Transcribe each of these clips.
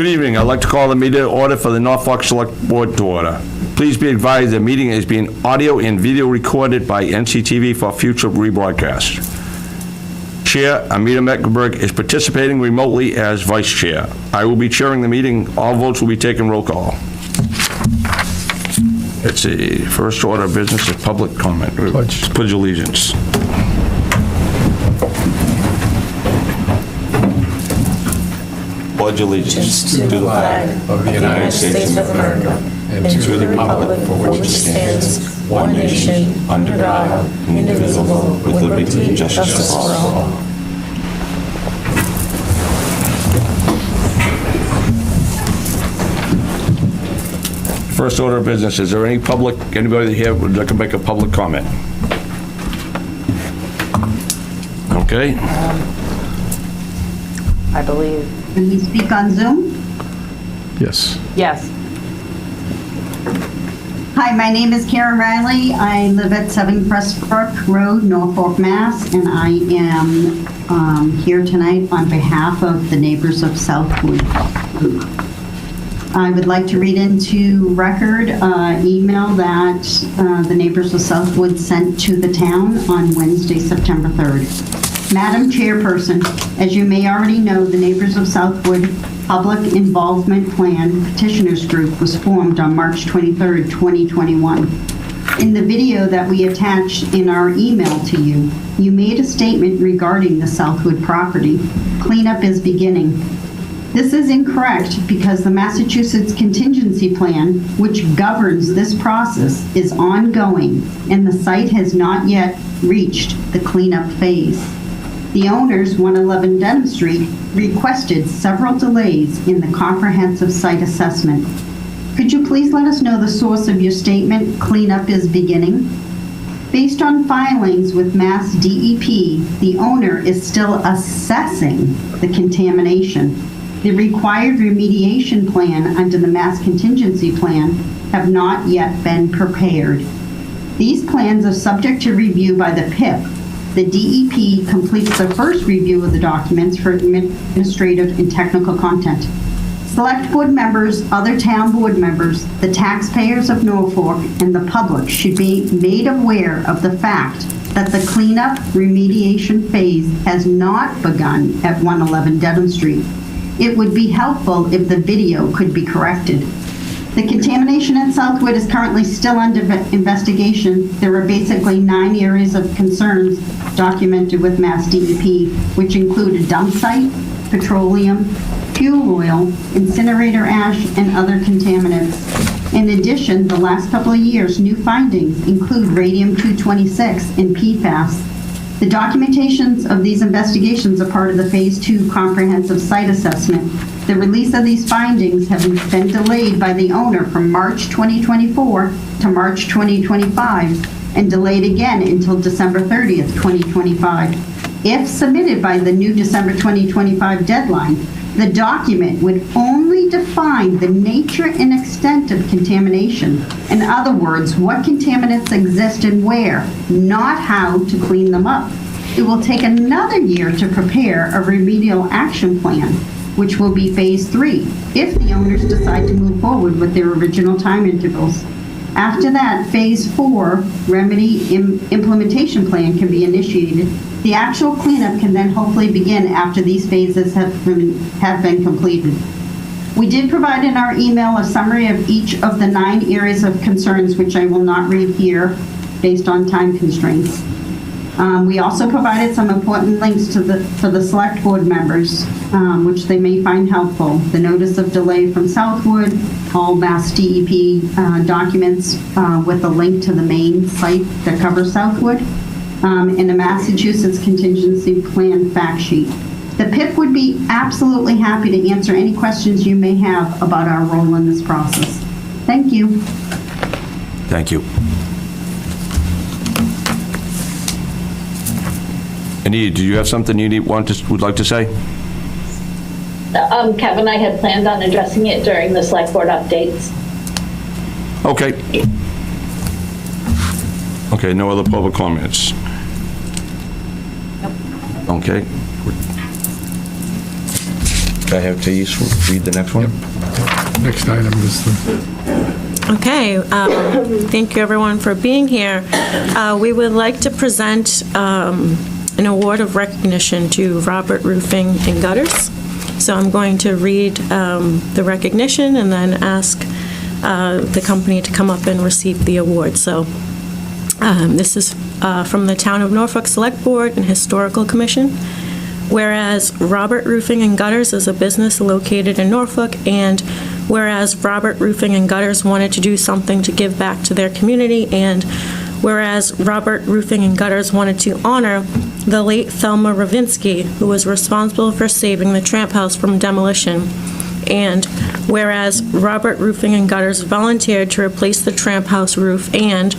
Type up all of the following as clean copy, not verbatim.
Good evening. I'd like to call the meeting to order for the Norfolk Select Board to order. Please be advised the meeting is being audio and video recorded by NCTV for future rebroadcast. Chair Amita Mecklenburg is participating remotely as Vice Chair. I will be chairing the meeting. All votes will be taken roll call. Let's see. First order of business is public comment. Pledge allegiance. Pledge allegiance to the flag of the United States of America and to the republic for which it stands, one nation, under God, indivisible, with liberty and justice for all. First order of business, is there anybody here would like to make a public comment? Okay. I believe. Can we speak on Zoom? Yes. Yes. Hi, my name is Karen Riley. I live at 7 Crestbrook Road, Norfolk, Mass. And I am here tonight on behalf of the neighbors of Southwood. I would like to read into record email that the neighbors of Southwood sent to the town on Wednesday, September 3rd. Madam Chairperson, as you may already know, the Neighbors of Southwood Public Involvement Plan Petitioners Group was formed on March 23rd, 2021. In the video that we attached in our email to you, you made a statement regarding the Southwood property. Cleanup is beginning. This is incorrect because the Massachusetts Contingency Plan, which governs this process, is ongoing and the site has not yet reached the cleanup phase. The owners, 111 Denham Street, requested several delays in the comprehensive site assessment. Could you please let us know the source of your statement, cleanup is beginning? Based on filings with Mass DEP, the owner is still assessing the contamination. The required remediation plan under the Mass Contingency Plan have not yet been prepared. These plans are subject to review by the PIP. The DEP completes the first review of the documents for administrative and technical content. Select board members, other town board members, the taxpayers of Norfolk, and the public should be made aware of the fact that the cleanup remediation phase has not begun at 111 Dedham Street. It would be helpful if the video could be corrected. The contamination at Southwood is currently still under investigation. There are basically 9 areas of concerns documented with Mass DEP, which include a dump site, petroleum, fuel oil, incinerator ash, and other contaminants. In addition, the last couple of years, new findings include radium-226 and PFAS. The documentations of these investigations are part of the Phase 2 comprehensive site assessment. The release of these findings have been delayed by the owner from March 2024 to March 2025 and delayed again until December 30th, 2025. If submitted by the new December 2025 deadline, the document would only define the nature and extent of contamination. In other words, what contaminants exist and where, not how to clean them up. It will take another year to prepare a remedial action plan, which will be Phase 3, if the owners decide to move forward with their original time intervals. After that, Phase 4 remedy implementation plan can be initiated. The actual cleanup can then hopefully begin after these phases have been completed. We did provide in our email a summary of each of the 9 areas of concerns, which I will not read here based on time constraints. We also provided some important links for the select board members, which they may find helpful. The notice of delay from Southwood, all Mass DEP documents with a link to the main site that covers Southwood, and a Massachusetts Contingency Plan fact sheet. The PIP would be absolutely happy to answer any questions you may have about our role in this process. Thank you. Thank you. Anita, do you have something you would like to say? Kevin, I had planned on addressing it during the select board updates. Okay. Okay, no other public comments? Nope. Okay. I have to read the next one? Next item is the, Okay, thank you everyone for being here. We would like to present an award of recognition to Robert Roofing and Gutters. So I'm going to read the recognition and then ask the company to come up and receive the award. So this is from the Town of Norfolk Select Board and Historical Commission. Whereas Robert Roofing and Gutters is a business located in Norfolk, and whereas Robert Roofing and Gutters wanted to do something to give back to their community, and whereas Robert Roofing and Gutters wanted to honor the late Thelma Ravinsky, who was responsible for saving the Tramp House from demolition, and whereas Robert Roofing and Gutters volunteered to replace the Tramp House roof, and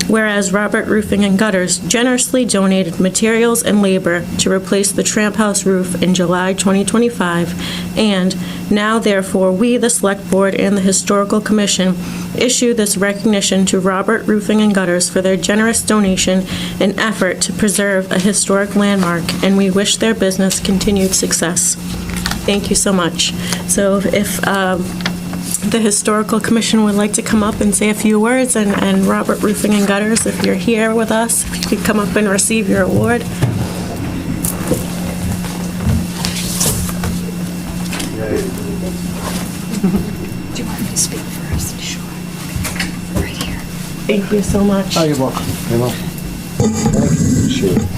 whereas Robert Roofing and Gutters generously donated materials and labor to replace the Tramp House roof in July 2025, and now therefore we, the Select Board and the Historical Commission, issue this recognition to Robert Roofing and Gutters for their generous donation and effort to preserve a historic landmark, and we wish their business continued success. Thank you so much. So if the Historical Commission would like to come up and say a few words, and Robert Roofing and Gutters, if you're here with us, if you could come up and receive your award. Do you want me to speak first? Sure. Right here. Thank you so much. Oh, you're welcome. You're welcome. Thank you. Sure.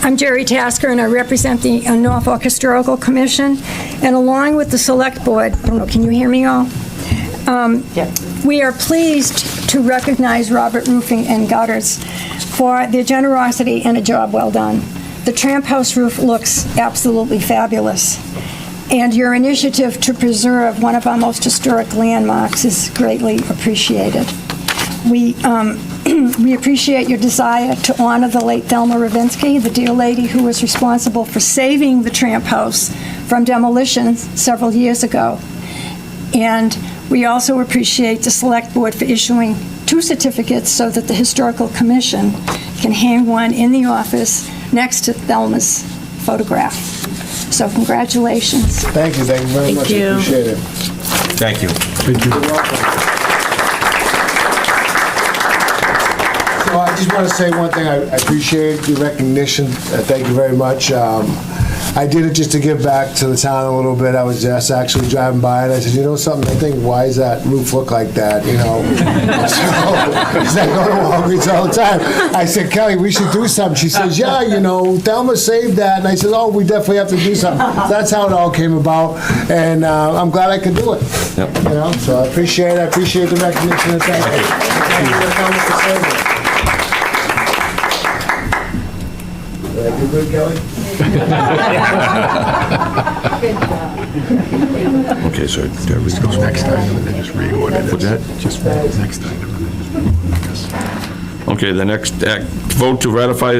I'm Jerry Tasker, and I represent the Norfolk Historical Commission. And along with the Select Board, I don't know, can you hear me all? We are pleased to recognize Robert Roofing and Gutters for their generosity and a job well done. The Tramp House roof looks absolutely fabulous, and your initiative to preserve one of our most historic landmarks is greatly appreciated. We appreciate your desire to honor the late Thelma Ravinsky, the dear lady who was responsible for saving the Tramp House from demolition several years ago. And we also appreciate the Select Board for issuing 2 certificates so that the Historical Commission can hang one in the office next to Thelma's photograph. So congratulations. Thank you very much. you. I appreciate it. Thank you. thank you. You're welcome. So I just want to say one thing. I appreciate your recognition. Thank you very much. I did it just to give back to the town a little bit. I was just actually driving by and I said, you know something, I think, why does that roof look like that, you know? So, because I go to Walgreens all the time. I said, Kelly, we should do something. She says, yeah, you know, Thelma saved that. And I said, oh, we definitely have to do something. So that's how it all came about. And I'm glad I could do it. Yep. You know, so I appreciate it. I appreciate the recognition and thank you. Thank you for coming to save it. Did I do good, Kelly? Okay, so Next item, and then just reorder it. What's that? Just next item, and then just reorder this. Okay, the next act, vote to ratify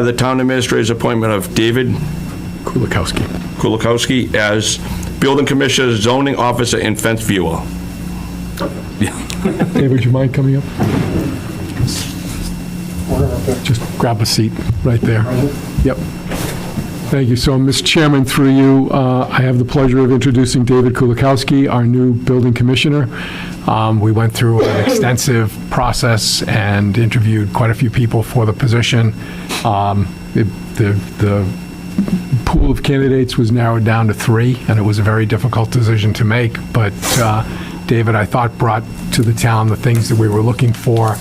the town administrator's appointment of David Kulikowski as building commissioner, zoning officer, and fence viewer. Dave, would you mind coming up? Just grab a seat right there. Yep. Thank you. So, Mr. Chairman, through you, I have the pleasure of introducing David Kulikowski, our new building commissioner. We went through an extensive process and interviewed quite a few people for the position. The pool of candidates was narrowed down to 3, and it was a very difficult decision to make. But David, I thought, brought to the town the things that we were looking for.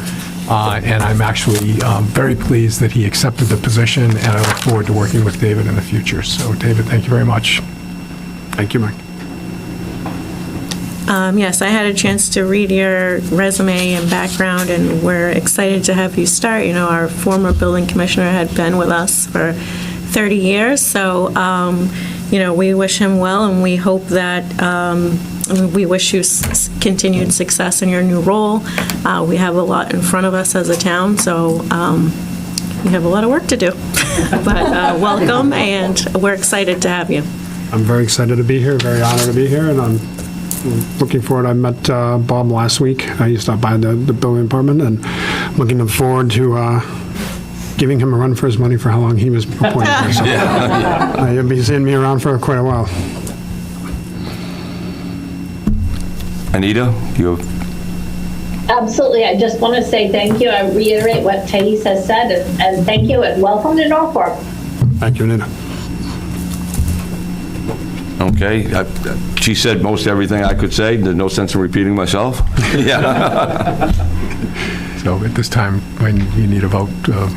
And I'm actually very pleased that he accepted the position, and I look forward to working with David in the future. So, David, thank you very much. Thank you, Mike. Yes, I had a chance to read your resume and background, and we're excited to have you start. You know, our former building commissioner had been with us for 30 years, so, you know, we wish him well, and we hope that we wish you continued success in your new role. We have a lot in front of us as a town, so we have a lot of work to do. But welcome, and we're excited to have you. I'm very excited to be here, very honored to be here, and I'm looking forward. I met Bob last week. I stopped by the building department, and looking forward to giving him a run for his money for how long he was appointed here. So you'll be seeing me around for quite a while. Anita, you, Absolutely. I just want to say thank you. I reiterate what Thais has said, and thank you, and welcome to Norfolk. Thank you, Nina. okay, she said most everything I could say, there's no sense in repeating myself. Yeah. So at this time, when you need a vote, a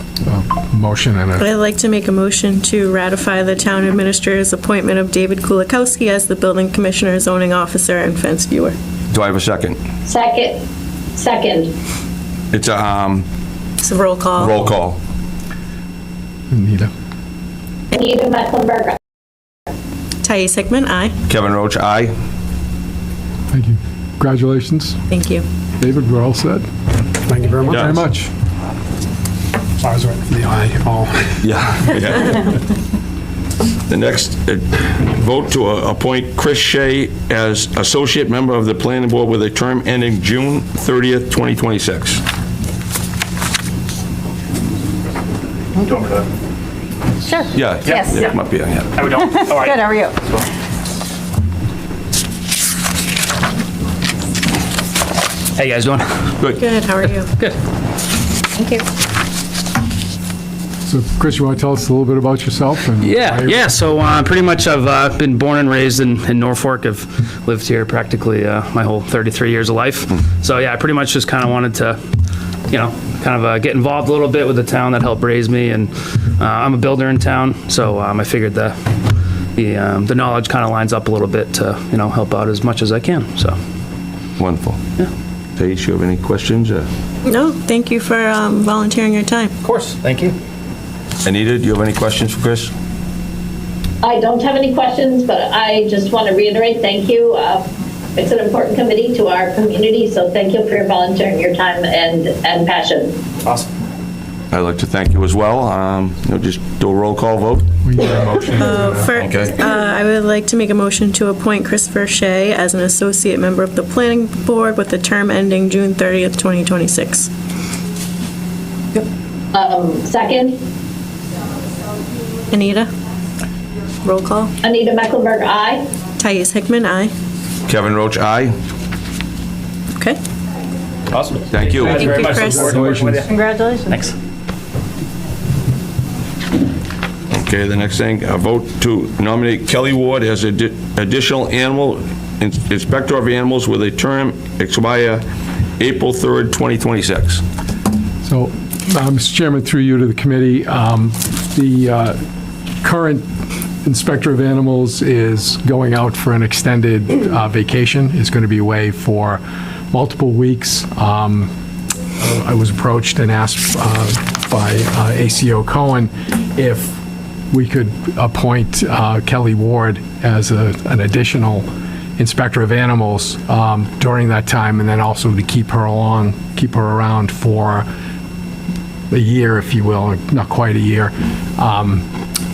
motion and a, I'd like to make a motion to ratify the town administrator's appointment of David Kulikowski as the building commissioner, zoning officer, and fence viewer. Do I have a second? Second. It's a It's a roll call. roll call. Anita. Anita Mecklenburg. Thais Hickman, aye. Kevin Roach, aye. Thank you. Congratulations, Thank you. David, we're all set. Thank you very much. Yeah. Very much. Sorry, I was waiting for the aye. Oh. Yeah. The next, vote to appoint Chris Shea as associate member of the planning board with a term ending June 30th, 2026. Sure. Yeah. Yes. Yeah, come up here, yeah. How we doing? All right. Good, how are you? How you guys doing? Good, how are you? Good. Thank you. So Chris, you want to tell us a little bit about yourself? And why you're- So pretty much I've been born and raised in Norfolk. I've lived here practically my whole 33 years of life. So yeah, I pretty much just kind of wanted to, get involved a little bit with the town that helped raise me. And I'm a builder in town, so I figured the knowledge kind of lines up a little bit to, help out as much as I can, so. Wonderful. Yeah. Thais, you have any questions? No, thank you for volunteering your time. Of course, thank you. Anita, do you have any questions for Chris? I don't have any questions, but I just want to reiterate, thank you. It's an important committee to our community, so thank you for volunteering your time and passion. Awesome. I'd like to thank you as well. Just do a roll call vote. We need a motion. Okay. I would like to make a motion to appoint Christopher Shea as an associate member of the planning board with a term ending June 30th, 2026. Second, Anita? Roll call. Anita Mecklenburg, aye. Thais Hickman, aye. Kevin Roach, aye. Okay. Awesome. Thank you. Thank you, Chris. Congratulations. Thanks. Okay, the next thing, a vote to nominate Kelly Ward as additional animal inspector of animals with a term expire April 3rd, 2026. So, Mr. Chairman, through you to the committee, the current inspector of animals is going out for an extended vacation, is going to be away for multiple weeks. I was approached and asked by ACO Cohen if we could appoint Kelly Ward as an additional inspector of animals during that time, and then also to keep her around for a year, if you will, not quite a year,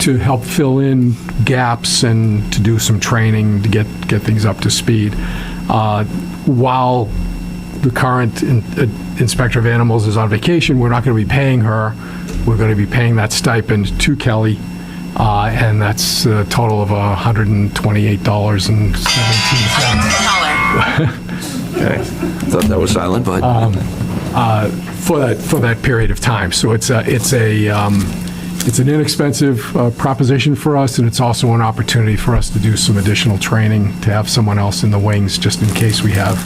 to help fill in gaps and to do some training to get things up to speed. While the current inspector of animals is on vacation, we're not going to be paying her. We're going to be paying that stipend to Kelly, and that's a total of $128.17. Okay. Thought that was silent, but... For that period of time. So it's an inexpensive proposition for us, and it's also an opportunity for us to do some additional training, to have someone else in the wings, just in case we have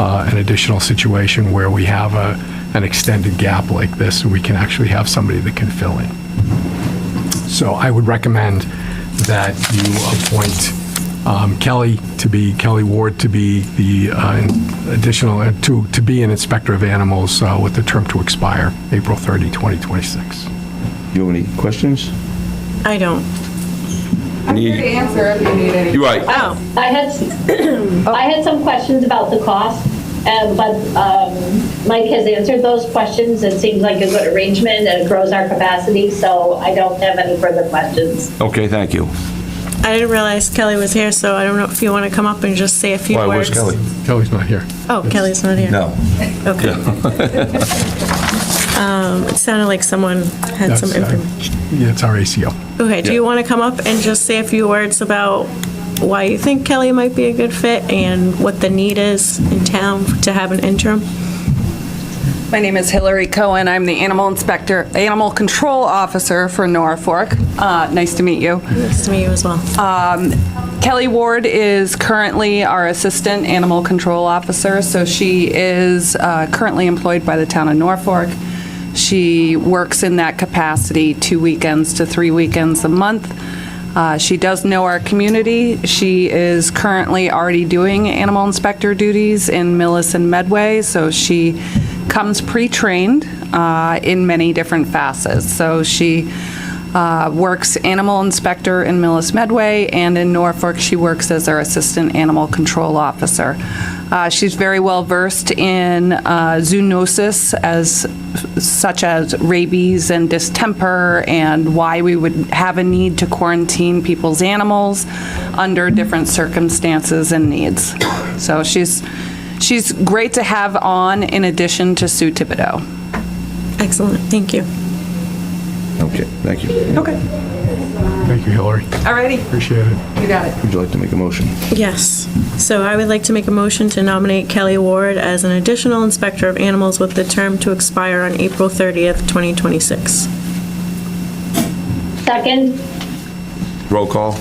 an additional situation where we have an extended gap like this, and we can actually have somebody that can fill in. So I would recommend that you appoint Kelly Ward to be the additional, to be an inspector of animals with the term to expire April 30, 2026. You have any questions? I don't. I'm here to answer if you need any. You're right. Oh, I had some questions about the cost, but Mike has answered those questions. It seems like a good arrangement, and it grows our capacity, so I don't have any further questions. Okay, thank you. I didn't realize Kelly was here, so I don't know if you want to come up and just say a few Why, words. where's Kelly? Kelly's not here. Oh, Kelly's not here. No. Okay. It sounded like someone had some That's, information. Yeah, it's our ACO. Okay, do you want to come up and just say a few words about why you think Kelly might be a good fit and what the need is in town to have an interim? My name is Hillary Cohen. I'm the animal control officer for Norfolk. Nice to meet you. Nice to meet you as well. Kelly Ward is currently our assistant animal control officer, so she is currently employed by the town of Norfolk. She works in that capacity 2 weekends to 3 weekends a month. She does know our community. She is currently already doing animal inspector duties in Millis and Medway, so she comes pre-trained in many different facets. So she works animal inspector in Millis Medway, and in Norfolk she works as our assistant animal control officer. She's very well versed in zoonosis, such as rabies and distemper, and why we would have a need to quarantine people's animals under different circumstances and needs. So she's great to have on in addition to Sue Thibodeau. Excellent, thank you. Okay, thank you. Okay. Thank you, Hillary. Alrighty. Appreciate it. You got it. Would you like to make a motion? Yes. So I would like to make a motion to nominate Kelly Ward as an additional inspector of animals with the term to expire on April 30th, 2026. Second, Roll call.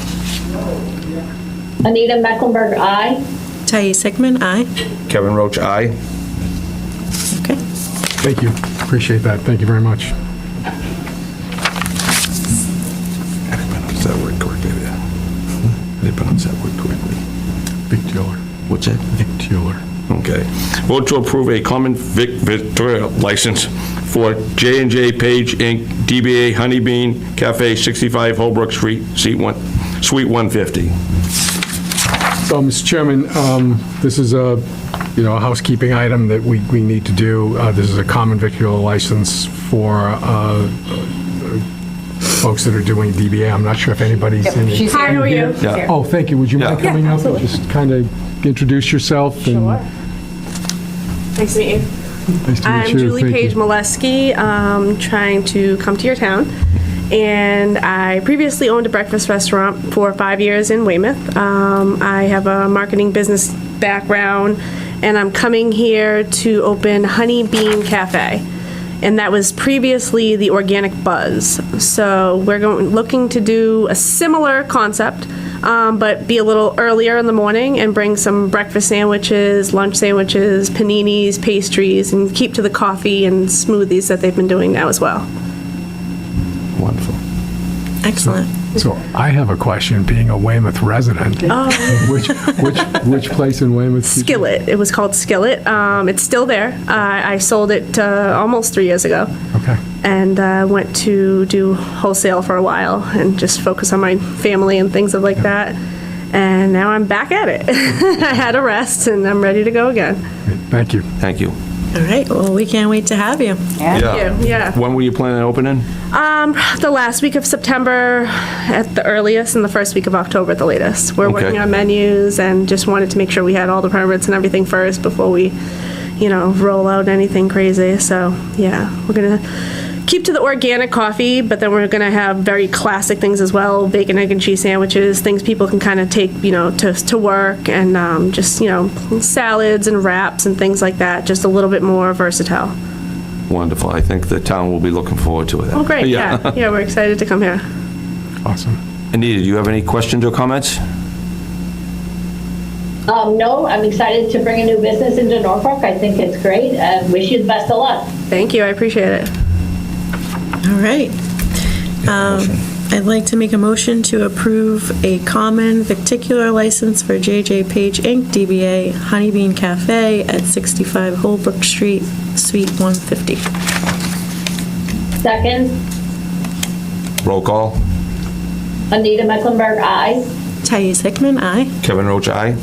Anita Mecklenburg, aye. Thais Hickman, aye. Kevin Roach, aye. Okay. Thank you. Appreciate that. Thank you very much. I didn't pronounce that word correctly there. I didn't pronounce that word correctly. Victualler. What's that? Victualler. Okay. Vote to approve a common victor license for J&J Page Inc., DBA Honey Bean Cafe, 65 Holbrook Street, Suite 150. So, Mr. Chairman, this is a housekeeping item that we need to do. This is a common victualler license for folks that are doing DBA. I'm not sure if anybody's in it. Hi, how are you? Yeah. Oh, thank you. Would you mind Yeah. coming up and just kind of introduce yourself? Sure. Nice to meet you. Nice to meet I'm you. Julie Thank Page you. Molesky, trying to come to your town. And I previously owned a breakfast restaurant for 5 years in Weymouth. I have a marketing business background, and I'm coming here to open Honey Bean Cafe. And that was previously the Organic Buzz. So we're looking to do a similar concept, but be a little earlier in the morning and bring some breakfast sandwiches, lunch sandwiches, paninis, pastries, and keep to the coffee and smoothies that they've been doing now as well. Wonderful. Excellent. So I have a question, being a Weymouth resident. Which place in Weymouth? did you- Skillet. It was called Skillet. It's still there. I sold it almost 3 years ago. Okay. And went to do wholesale for a while and just focus on my family and things like that. And now I'm back at it. I had a rest and I'm ready to go again. Thank you. Thank you. All right, well, we can't wait to have you. Yeah. Thank you. Yeah. When were you planning on opening? The last week of September at the earliest and the first week of October at the latest. We're Okay. working on menus and just wanted to make sure we had all the permits and everything first before we, roll out anything crazy. So, yeah, we're going to keep to the organic coffee, but then we're going to have very classic things as well, bacon, egg, and cheese sandwiches, things people can kind of take, to work, and just, salads and wraps and things like that, just a little bit more versatile. Wonderful. I think the town will be looking forward to it. Oh, great, yeah. Yeah, we're excited to come here. Awesome. Anita, do you have any questions or comments? No, I'm excited to bring a new business into Norfolk. I think it's great, and wish you the best of luck. Thank you, I appreciate it. All right. I'd like to make a motion to approve a common victicular license for J.J. Page Inc., DBA Honey Bean Cafe at 65 Holbrook Street, Suite 150. Second, Roll call. Anita Mecklenburg, aye. Thais Hickman, aye. Kevin Roach, aye.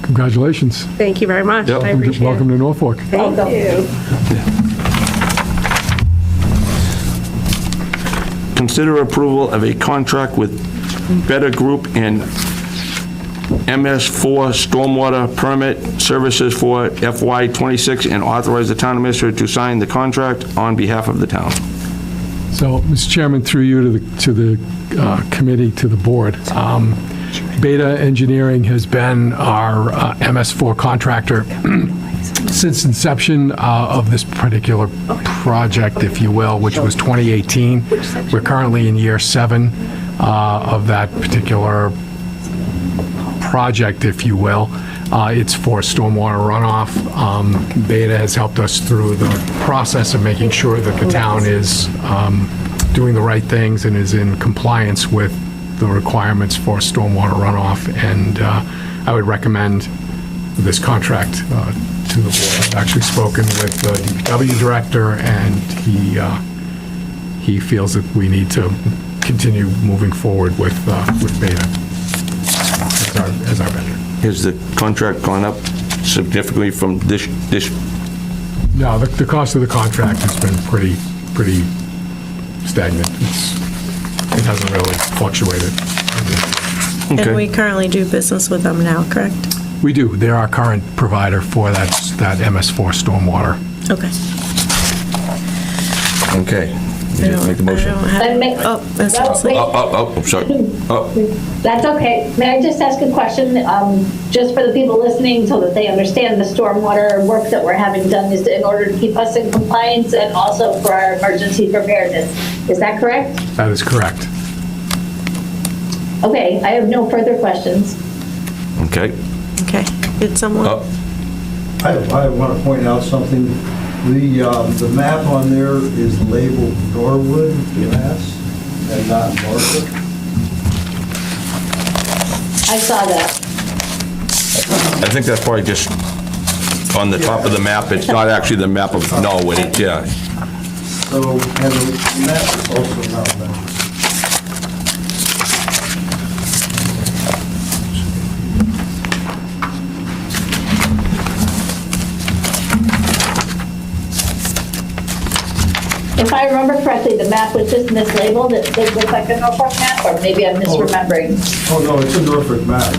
Congratulations. Thank you very much. Yep. I appreciate Welcome it. to Norfolk. Thank you. Consider approval of a contract with Better Group and MS4 stormwater permit services for FY26 and authorize the town administrator to sign the contract on behalf of the town. So, Mr. Chairman, through you to the committee, to the board, Beta Engineering has been our MS4 contractor since inception of this particular project, if you will, which was 2018. We're currently in year 7 of that particular project, if you will. It's for stormwater runoff. Beta has helped us through the process of making sure that the town is doing the right things and is in compliance with the requirements for stormwater runoff. And I would recommend this contract to the board. I've actually spoken with the DPW director, and he feels that we need to continue moving forward with Beta as our vendor. Has the contract gone up significantly from this? No, the cost of the contract has been pretty stagnant. It hasn't really fluctuated. And we currently do business with them now, correct? We do. They're our current provider for that MS4 stormwater. Okay. Okay. You just make the motion. That's I'm sorry. That's okay. May I just ask a question, just for the people listening so that they understand the stormwater work that we're having done is in order to keep us in compliance and also for our emergency preparedness. Is that correct? That is correct. Okay, I have no further questions. Okay. Okay. Did someone? I want to point out something. The map on there is labeled Norwood, Mass, and not Norfolk. I saw that. I think that's probably just on the top of the map. It's not actually the map of Norwood. Yeah. So, and the map is also not mentioned. If I remember correctly, the map was just mislabeled. It looked like a Norfolk map, or maybe I'm misremembering. Oh, no, it's a Norfolk map.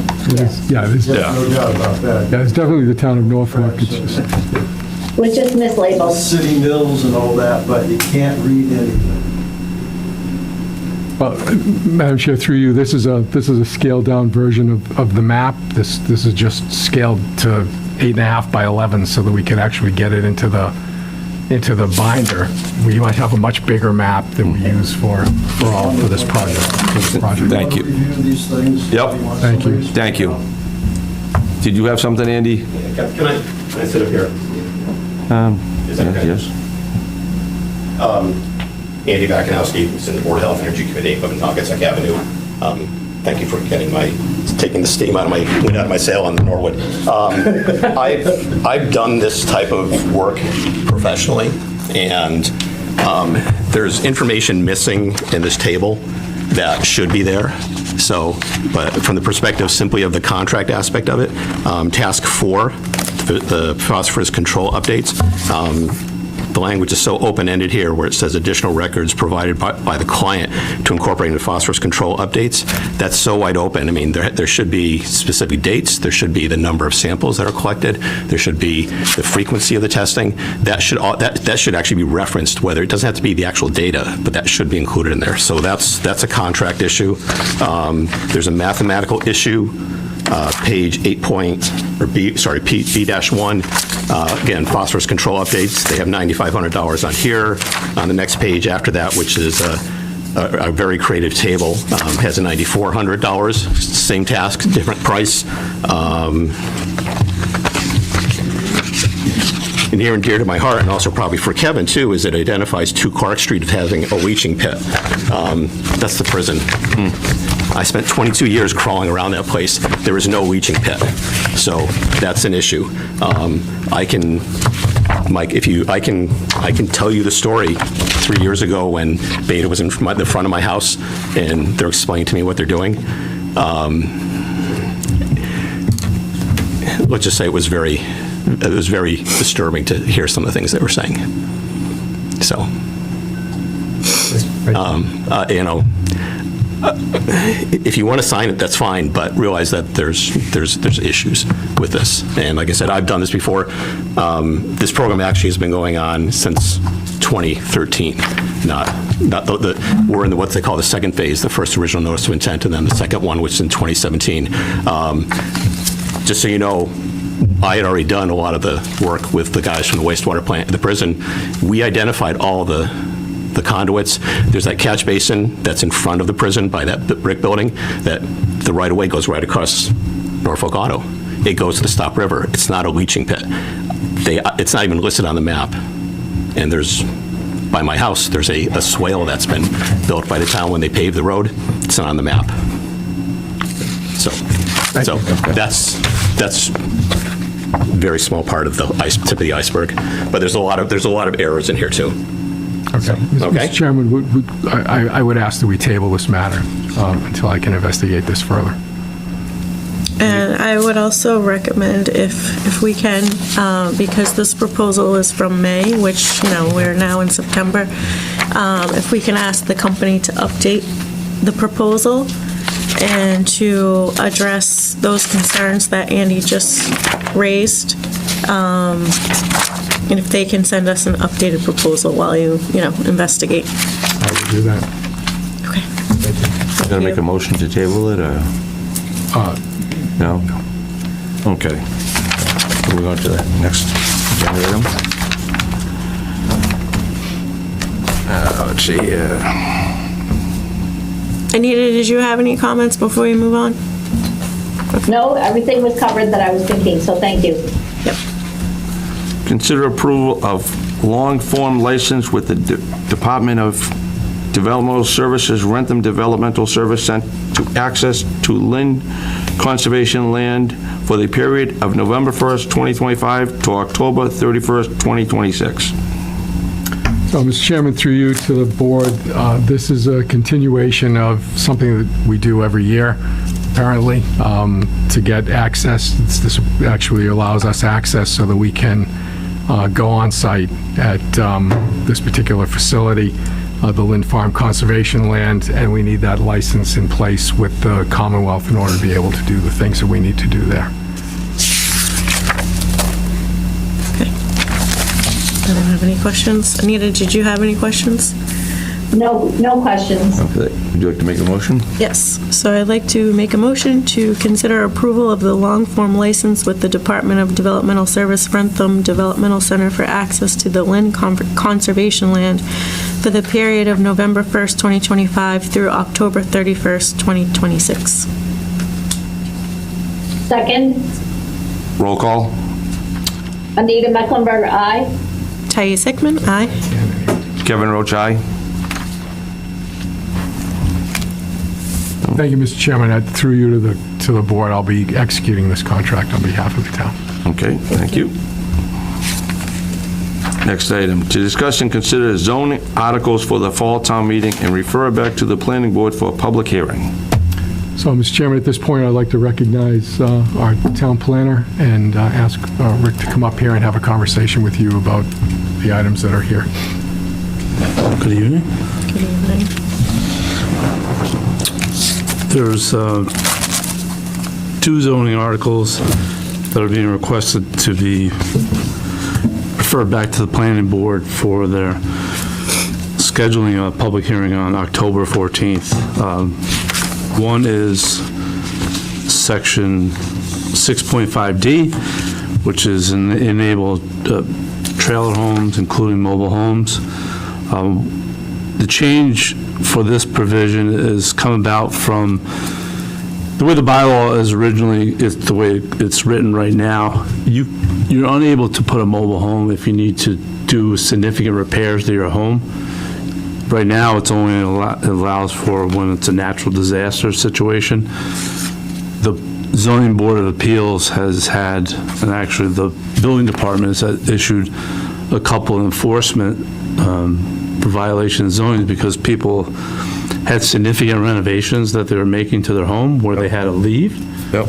Yeah, it is. No doubt about that. Yeah, it's definitely the town of Norfolk. It's just, It was just mislabeled. City mills and all that, but you can't read anything. well, Madam Chair, through you, this is a scaled down version of the map. This is just scaled to 8.5 by 11 so that we can actually get it into the binder. We might have a much bigger map than we use for this project. Thank you. Review these things. Yep. Thank you. Thank you. Did you have something, Andy? Can I sit up here? Is that okay? Yes. Andy Bakanowski, who's in the Board of Health and Energy Committee up in Naugatuck Avenue. Thank you for taking the steam out of my sail on the Norwood. I've done this type of work professionally, and there's information missing in this table that should be there. So, but from the perspective simply of the contract aspect of it, task 4, the phosphorus control updates, the language is so open-ended here where it says additional records provided by the client to incorporate into phosphorus control updates. That's so wide open. I mean, there should be specific dates. There should be the number of samples that are collected. There should be the frequency of the testing. That should actually be referenced, whether it doesn't have to be the actual data, but that should be included in there. So that's a contract issue. There's a mathematical issue. Page B-1, again, phosphorus control updates. They have $9,500 on here. On the next page after that, which is a very creative table, has a $9,400. Same task, different price. Near and dear to my heart, and also probably for Kevin too, is it identifies 2 Clark Street as having a leaching pit. That's the prison. I spent 22 years crawling around that place. There is no leaching pit, so that's an issue. Mike, I can tell you the story 3 years ago when Beta was in the front of my house, and they're explaining to me what they're doing. Let's just say it was very disturbing to hear some of the things they were saying. So, if you want to sign it, that's fine, but realize that there's issues with this. And like I said, I've done this before. This program actually has been going on since 2013. We're in what they call the second phase, the first original notice of intent, and then the second one, which is in 2017. Just so you know, I had already done a lot of the work with the guys from the wastewater plant and the prison. We identified all the conduits. There's that catch basin that's in front of the prison by that brick building, that the right-of-way goes right across Norfolk Auto. It goes to the Stop River. It's not a leaching pit. It's not even listed on the map. And by my house, there's a swale that's been built by the town when they paved the road. It's not on the map. So that's a very small part of the tip of the iceberg. But there's a lot of errors in here too. Okay. Okay. Mr. Chairman, I would ask that we table this matter until I can investigate this further. And I would also recommend, if we can, because this proposal is from May, which, we're now in September, if we can ask the company to update the proposal and to address those concerns that Andy just raised, and if they can send us an updated proposal while you investigate. I will do that. Okay. Going to make a motion to table it, or? No? Okay. Moving on to the next agenda item. Let's see here. Anita, did you have any comments before we move on? No, everything was covered that I was thinking, so thank you. Yep. Consider approval of long-form license with the Department of Developmental Services, Rentham Developmental Service Center to access to Lynn Conservation Land for the period of November 1st, 2025 to October 31st, 2026. So, Mr. Chairman, through you to the board, this is a continuation of something that we do every year, apparently, to get access. This actually allows us access so that we can go on site at this particular facility, the Lynn Farm Conservation Land, and we need that license in place with the Commonwealth in order to be able to do the things that we need to do there. I don't have any questions. Anita, did you have any questions? No questions. Okay. Would you like to make a motion? Yes. So I'd like to make a motion to consider approval of the long-form license with the Department of Developmental Service Rentham Developmental Center for access to the Lynn Conservation Land for the period of November 1st, 2025 through October 31st, 2026. Second, Roll call. Anita Mecklenburg, aye. Thais Hickman, aye. Kevin Roach, aye. Thank you, Mr. Chairman. Through you to the board, I'll be executing this contract on behalf of the town. Okay, thank you. Next item, to discuss and consider zoning articles for the fall town meeting and refer back to the planning board for a public hearing. So, Mr. Chairman, at this point, I'd like to recognize our town planner and ask Rick to come up here and have a conversation with you about the items that are here. Good evening. Good evening. There's two zoning articles that are being requested to be referred back to the planning board for their scheduling a public hearing on October 14th. One is section 6.5D, which is enable trailer homes, including mobile homes. The change for this provision is come about from the way the bylaw is originally, it's the way it's written right now. You're unable to put a mobile home if you need to do significant repairs to your home. Right now, it's only allows for when it's a natural disaster situation. The Zoning Board of Appeals has had, and actually the building department has issued a couple of enforcement for violation of zoning because people had significant renovations that they were making to their home where they had to leave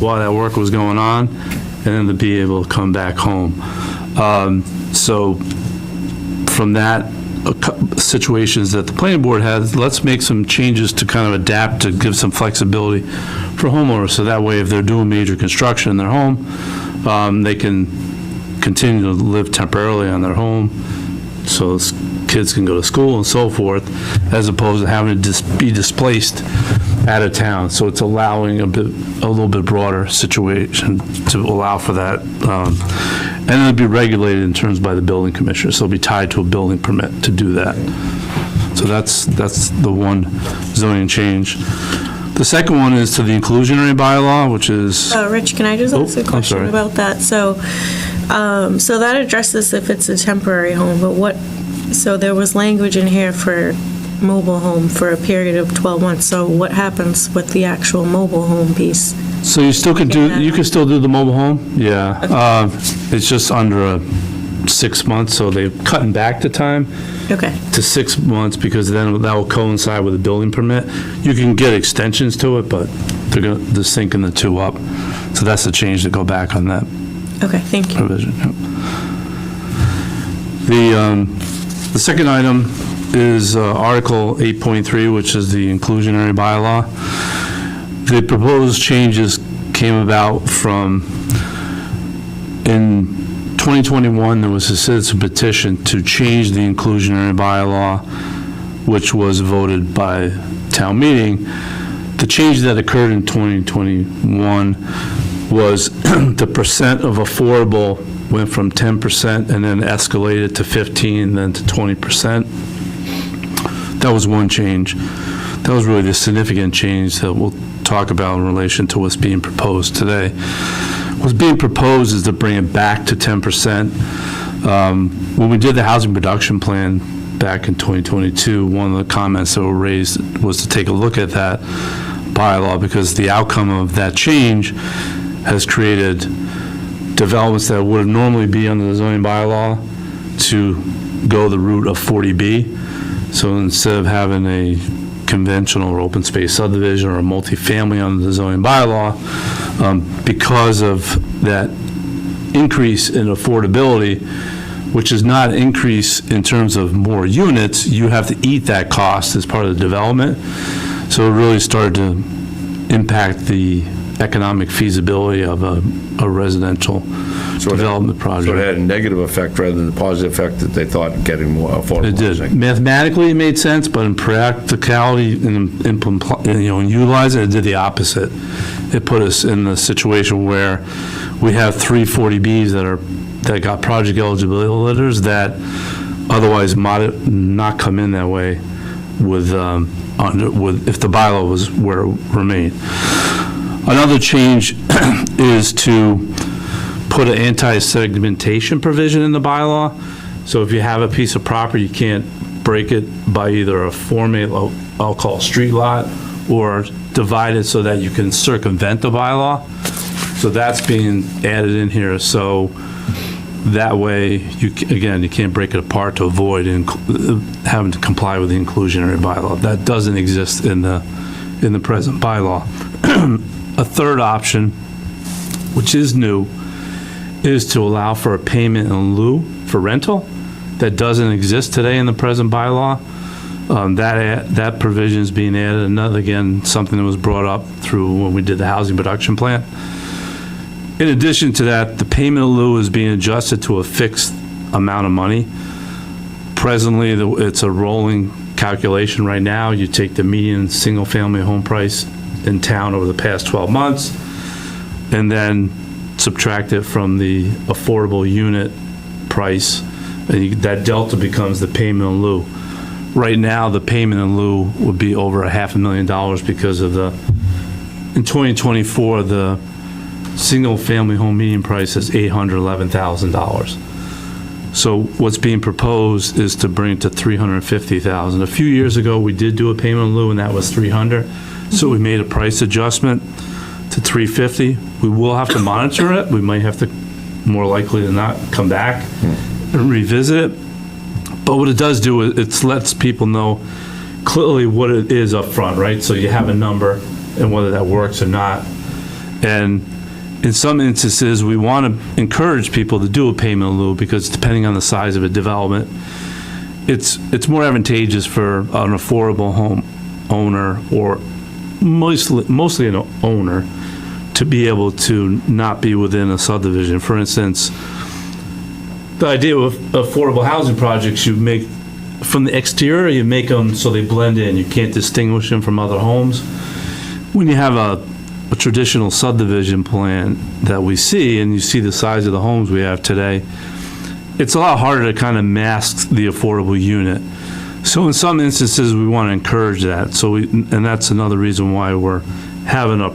while that work was going on, and then to be able to come back home. So from that situations that the planning board has, let's make some changes to kind of adapt to give some flexibility for homeowners. So that way, if they're doing major construction in their home, they can continue to live temporarily on their home, so kids can go to school and so forth, as opposed to having to be displaced out of town. So it's allowing a little bit broader situation to allow for that. And it'll be regulated in terms by the building commissioner, so it'll be tied to a building permit to do that. So that's the one zoning change. The second one is to the inclusionary bylaw, which is... Rich, can I just ask a question sorry. about that? So that addresses if it's a temporary home, but so there was language in here for mobile home for a period of 12 months. So what happens with the actual mobile home piece? So you still can you can still do the mobile home? Yeah. Okay. It's just under 6 months, so they're cutting back the time. Okay. To 6 months, because then that will coincide with a building permit. You can get extensions to it, but they're syncing the two up. So that's the change to go back on that. Okay, thank you. Provision. Yep. The second item is Article 8.3, which is the inclusionary bylaw. The proposed changes came about from, in 2021, there was a citizen petition to change the inclusionary bylaw, which was voted by town meeting. The change that occurred in 2021 was the percent of affordable went from 10% and then escalated to 15%, then to 20%. That was one change. That was really the significant change that we'll talk about in relation to what's being proposed today. What's being proposed is to bring it back to 10%. When we did the housing production plan back in 2022, one of the comments that were raised was to take a look at that bylaw, because the outcome of that change has created developments that would normally be under the zoning bylaw to go the route of 40B. So instead of having a conventional or open space subdivision or a multifamily under the zoning bylaw, because of that increase in affordability, which is not an increase in terms of more units, you have to eat that cost as part of the development. So it really started to impact the economic feasibility of a residential development project. So it had a negative effect rather than the positive effect that they thought getting more affordable. It did. Mathematically, it made sense, but in practicality, in utilizing it, it did the opposite. It put us in the situation where we have 3 40Bs that got project eligibility letters that otherwise might not come in that way with if the bylaw was where it remained. Another change is to put an anti-segmentation provision in the bylaw. So if you have a piece of property, you can't break it by either a format, I'll call a street lot, or divide it so that you can circumvent the bylaw. So that's being added in here. So that way, you can't break it apart to avoid having to comply with the inclusionary bylaw. That doesn't exist in the present bylaw. A third option, which is new, is to allow for a payment in lieu for rental that doesn't exist today in the present bylaw. That provision is being added. Another, again, something that was brought up through when we did the housing production plan. In addition to that, the payment in lieu is being adjusted to a fixed amount of money. Presently, it's a rolling calculation right now. You take the median single-family home price in town over the past 12 months, and then subtract it from the affordable unit price, and that delta becomes the payment in lieu. Right now, the payment in lieu would be over $500,000 because of in 2024, the single-family home median price is $811,000. So what's being proposed is to bring it to $350,000. A few years ago, we did do a payment in lieu, and that was $300,000. So we made a price adjustment to $350,000. We will have to monitor it. We might have to, more likely than not, come back and revisit it. But what it does do is it lets people know clearly what it is up front, right? So you have a number and whether that works or not. And in some instances, we want to encourage people to do a payment in lieu, because depending on the size of a development, it's more advantageous for an affordable home owner, or mostly an owner, to be able to not be within a subdivision. For instance, the idea of affordable housing projects, you make, from the exterior, you make them so they blend in. You can't distinguish them from other homes. When you have a traditional subdivision plan that we see, and you see the size of the homes we have today, it's a lot harder to kind of mask the affordable unit. So in some instances, we want to encourage that. And that's another reason why we're having a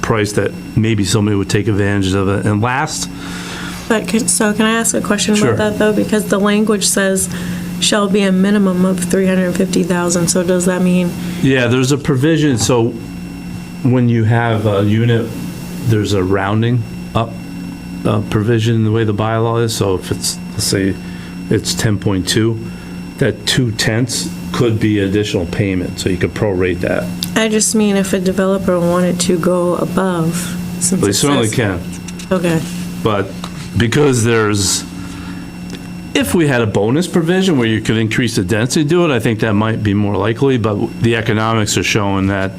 price that maybe somebody would take advantage of it. And last, So can I ask a question Sure. about that, though? Because the language says shall be a minimum of 350,000, so does that mean? yeah, there's a provision, so when you have a unit, there's a rounding up provision in the way the bylaw is. So if it's, let's say, it's 10.2, that 2/10 could be additional payment, so you could prorate that. I just mean if a developer wanted to go above, since They it certainly says- can. Okay, But because if we had a bonus provision where you could increase the density to it, I think that might be more likely, but the economics are showing that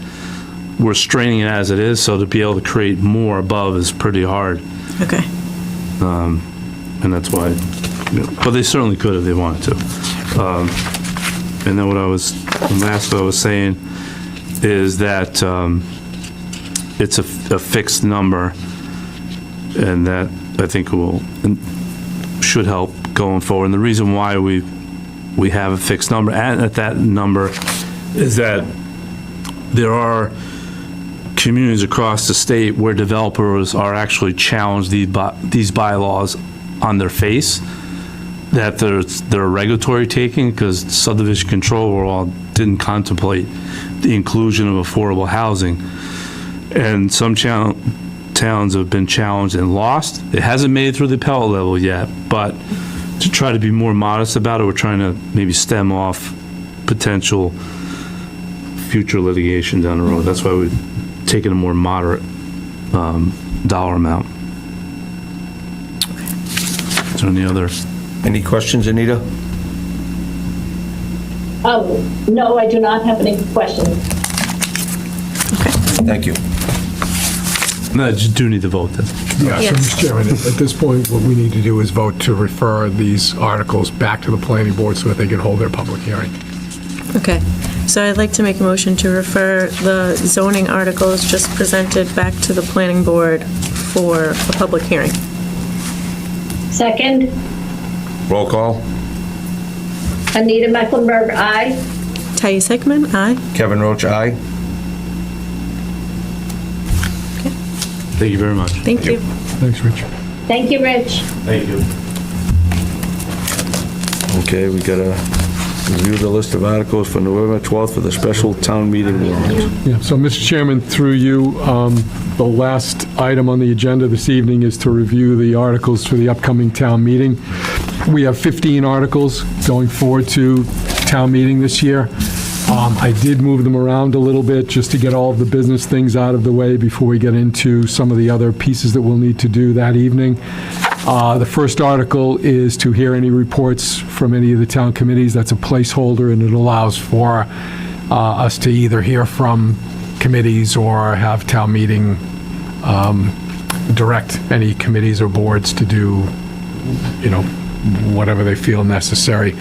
we're straining it as it is, so to be able to create more above is pretty hard. okay. And that's why, but they certainly could if they wanted to. And then the last what I was saying is that it's a fixed number, and that I think should help going forward. And the reason why we have a fixed number at that number is that there are communities across the state where developers are actually challenged these bylaws on their face, that they're a regulatory taking, because subdivision control law didn't contemplate the inclusion of affordable housing. And some towns have been challenged and lost. It hasn't made it through the appellate level yet, but to try to be more modest about it, we're trying to maybe stem off potential future litigation down the road. That's why we've taken a more moderate dollar amount. Is there any other? Any questions, Anita? No, I do not have any questions. Thank you. No, I just do need to vote then. Yeah, so, Mr. Chairman, at this point, what we need to do is vote to refer these articles back to the planning board so that they can hold their public hearing. Okay, so I'd like to make a motion to refer the zoning articles just presented back to the planning board for a public hearing. Second, Roll call. Anita Mecklenburg, aye. Thais Hickman, aye. Kevin Roach, aye. Thank you very much. Thank you. Thanks, Rich. Thank you, Rich. Thank you. Okay, we gotta review the list of articles for November 12th for the special town meeting warrant. Yeah, so, Mr. Chairman, through you, the last item on the agenda this evening is to review the articles for the upcoming town meeting. We have 15 articles going forward to town meeting this year. I did move them around a little bit just to get all of the business things out of the way before we get into some of the other pieces that we'll need to do that evening. The first article is to hear any reports from any of the town committees. That's a placeholder, and it allows for us to either hear from committees or have town meeting direct any committees or boards to do, whatever they feel necessary.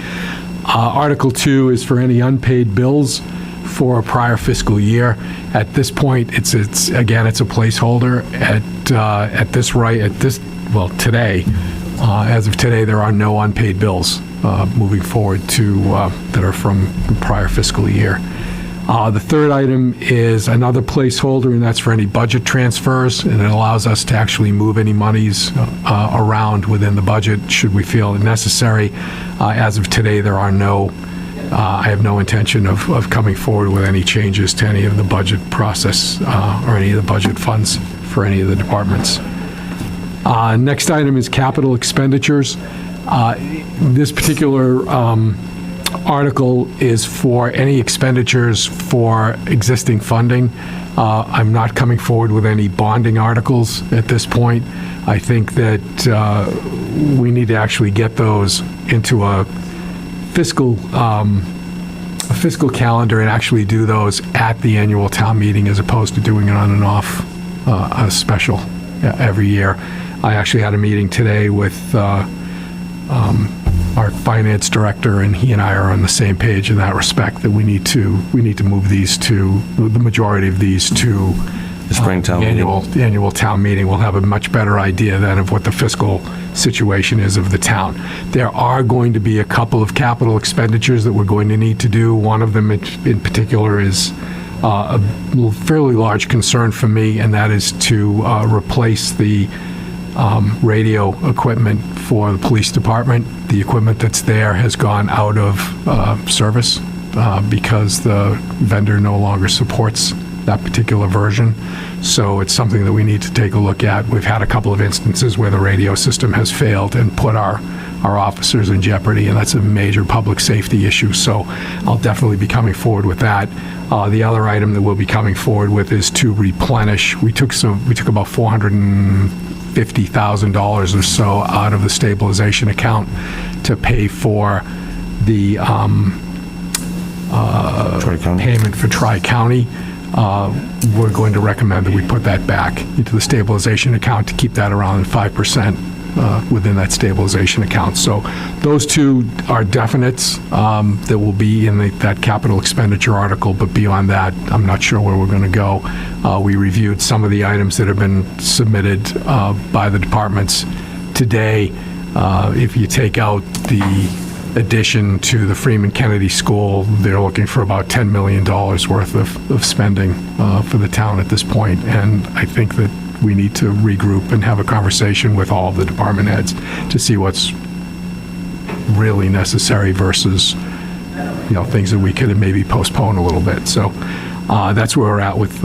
Article 2 is for any unpaid bills for a prior fiscal year. At this point, it's again, it's a placeholder. Today, as of today, there are no unpaid bills moving forward that are from the prior fiscal year. The third item is another placeholder, and that's for any budget transfers, and it allows us to actually move any monies around within the budget should we feel it necessary. As of today, there are I have no intention of coming forward with any changes to any of the budget process or any of the budget funds for any of the departments. Next item is capital expenditures. This particular article is for any expenditures for existing funding. I'm not coming forward with any bonding articles at this point. I think that we need to actually get those into a fiscal calendar and actually do those at the annual town meeting as opposed to doing it on and off a special every year. I actually had a meeting today with our finance director, and he and I are on the same page in that respect, that we need to move these to, the majority of these to The spring town meeting. annual town meeting. We'll have a much better idea then of what the fiscal situation is of the town. There are going to be a couple of capital expenditures that we're going to need to do. One of them in particular is a fairly large concern for me, and that is to replace the radio equipment for the police department. The equipment that's there has gone out of service because the vendor no longer supports that particular version. So it's something that we need to take a look at. We've had a couple of instances where the radio system has failed and put our officers in jeopardy, and that's a major public safety issue. So I'll definitely be coming forward with that. The other item that we'll be coming forward with is to replenish. We took about $450,000 or so out of the stabilization account to pay for the payment for Tri-County. We're going to recommend that we put that back into the stabilization account to keep that around 5% within that stabilization account. So those two are definites that will be in that capital expenditure article, but beyond that, I'm not sure where we're going to go. We reviewed some of the items that have been submitted by the departments today. If you take out the addition to the Freeman Kennedy School, they're looking for about $10 million worth of spending for the town at this point. And I think that we need to regroup and have a conversation with all of the department heads to see what's really necessary versus, things that we could have maybe postponed a little bit. So that's where we're at with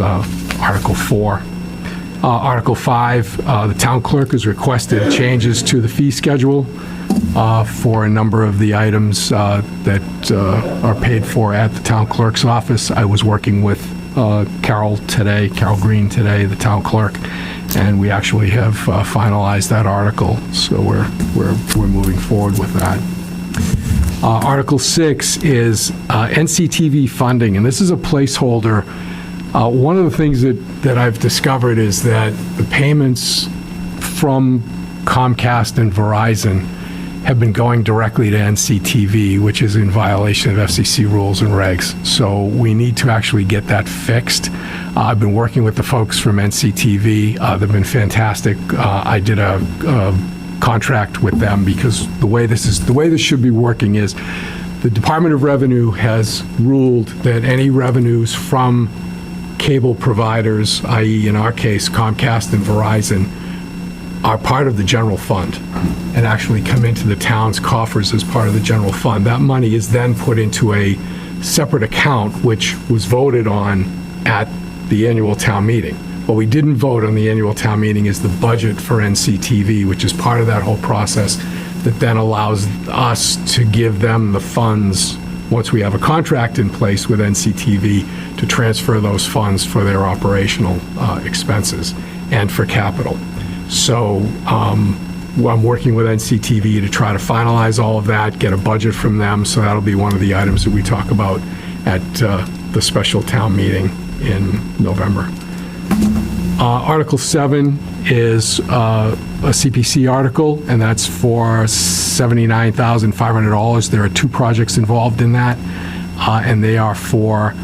Article 4. Article 5, the town clerk has requested changes to the fee schedule for a number of the items that are paid for at the town clerk's office. I was working with Carol Green today, the town clerk, and we actually have finalized that article. So we're moving forward with that. Article 6 is NCTV funding, and this is a placeholder. One of the things that I've discovered is that the payments from Comcast and Verizon have been going directly to NCTV, which is in violation of FCC rules and regs. So we need to actually get that fixed. I've been working with the folks from NCTV. They've been fantastic. I did a contract with them because the way this should be working is the Department of Revenue has ruled that any revenues from cable providers, i.e. in our case Comcast and Verizon, are part of the general fund and actually come into the town's coffers as part of the general fund. That money is then put into a separate account, which was voted on at the annual town meeting. What we didn't vote on the annual town meeting is the budget for NCTV, which is part of that whole process that then allows us to give them the funds once we have a contract in place with NCTV to transfer those funds for their operational expenses and for capital. So I'm working with NCTV to try to finalize all of that, get a budget from them, so that'll be one of the items that we talk about at the special town meeting in November. Article 7 is a CPC article, and that's for $79,500. There are two projects involved in that, and they are for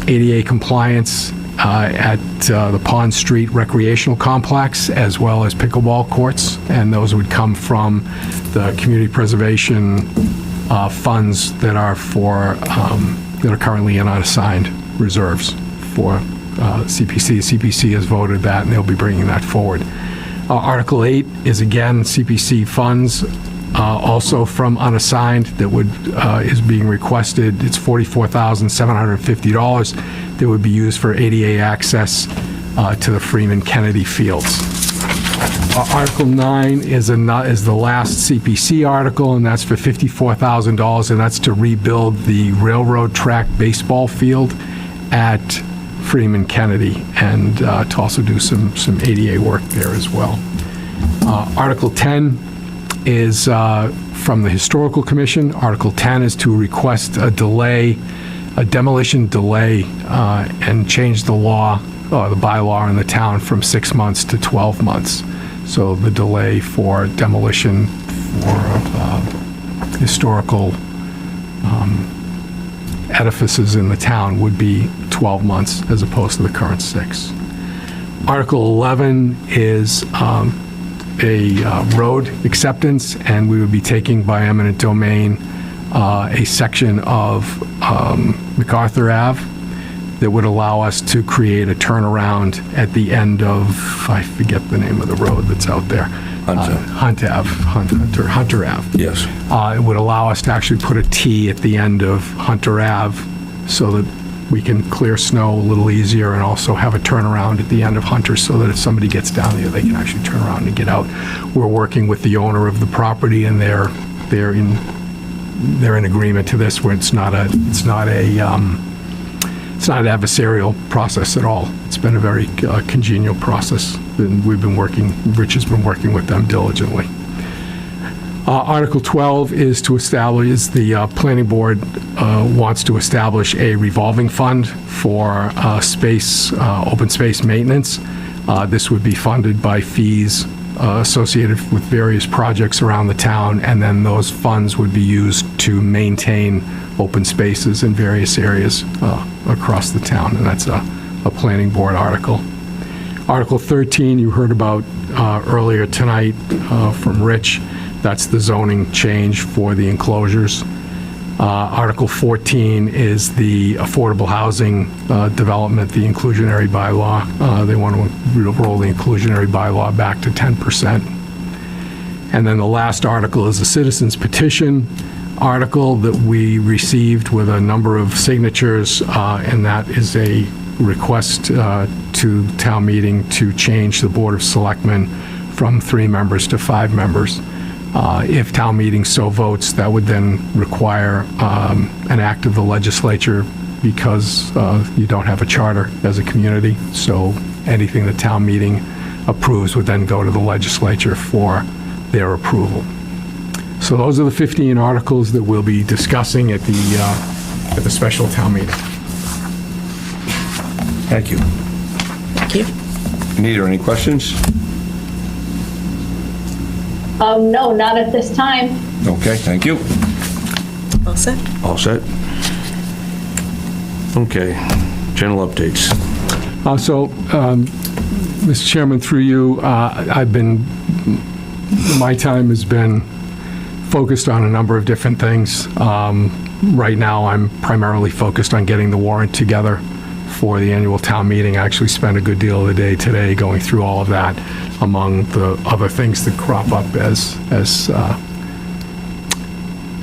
ADA compliance at the Pond Street Recreational Complex, as well as pickleball courts, and those would come from the community preservation funds that are currently in unassigned reserves for CPC. CPC has voted that, and they'll be bringing that forward. Article 8 is again CPC funds, also from unassigned, that is being requested. It's $44,750 that would be used for ADA access to the Freeman Kennedy Fields. Article 9 is the last CPC article, and that's for $54,000, and that's to rebuild the railroad track baseball field at Freeman Kennedy, and to also do some ADA work there as well. Article 10 is for from the Historical Commission. Article 10 is to request a demolition delay, and change the law, or the bylaw in the town from 6 months to 12 months. So the delay for demolition for historical edifices in the town would be 12 months as opposed to the current 6. Article 11 is a road acceptance, and we would be taking by eminent domain a section of MacArthur Ave that would allow us to create a turnaround at the end of, I forget the name of the road that's out there. Hunter Ave. Yes. It would allow us to actually put a T at the end of Hunter Ave so that we can clear snow a little easier, and also have a turnaround at the end of Hunter so that if somebody gets down there, they can actually turn around and get out. We're working with the owner of the property, and they're in agreement to this, where it's not an adversarial process at all. It's been a very congenial process, and Rich has been working with them diligently. Article 12 is to establish, the planning board wants to establish a revolving fund for open space maintenance. This would be funded by fees associated with various projects around the town, and then those funds would be used to maintain open spaces in various areas across the town, and that's a planning board article. Article 13 you heard about earlier tonight from Rich. That's the zoning change for the enclosures. Article 14 is the affordable housing development, the inclusionary bylaw. They want to roll the inclusionary bylaw back to 10%. And then the last article is a citizens petition article that we received with a number of signatures, and that is a request to town meeting to change the Board of Selectmen from 3 members to 5 members. If town meeting so votes, that would then require an act of the legislature, because you don't have a charter as a community. So anything the town meeting approves would then go to the legislature for their approval. So those are the 15 articles that we'll be discussing at the special town meeting. Thank you. Thank you. Anita, any questions? No, not at this time. Okay, thank you. All set? All set? Okay, general updates. Mr. Chairman, through you, my time has been focused on a number of different things. Right now, I'm primarily focused on getting the warrant together for the annual town meeting. I actually spent a good deal of the day today going through all of that, among the other things that crop up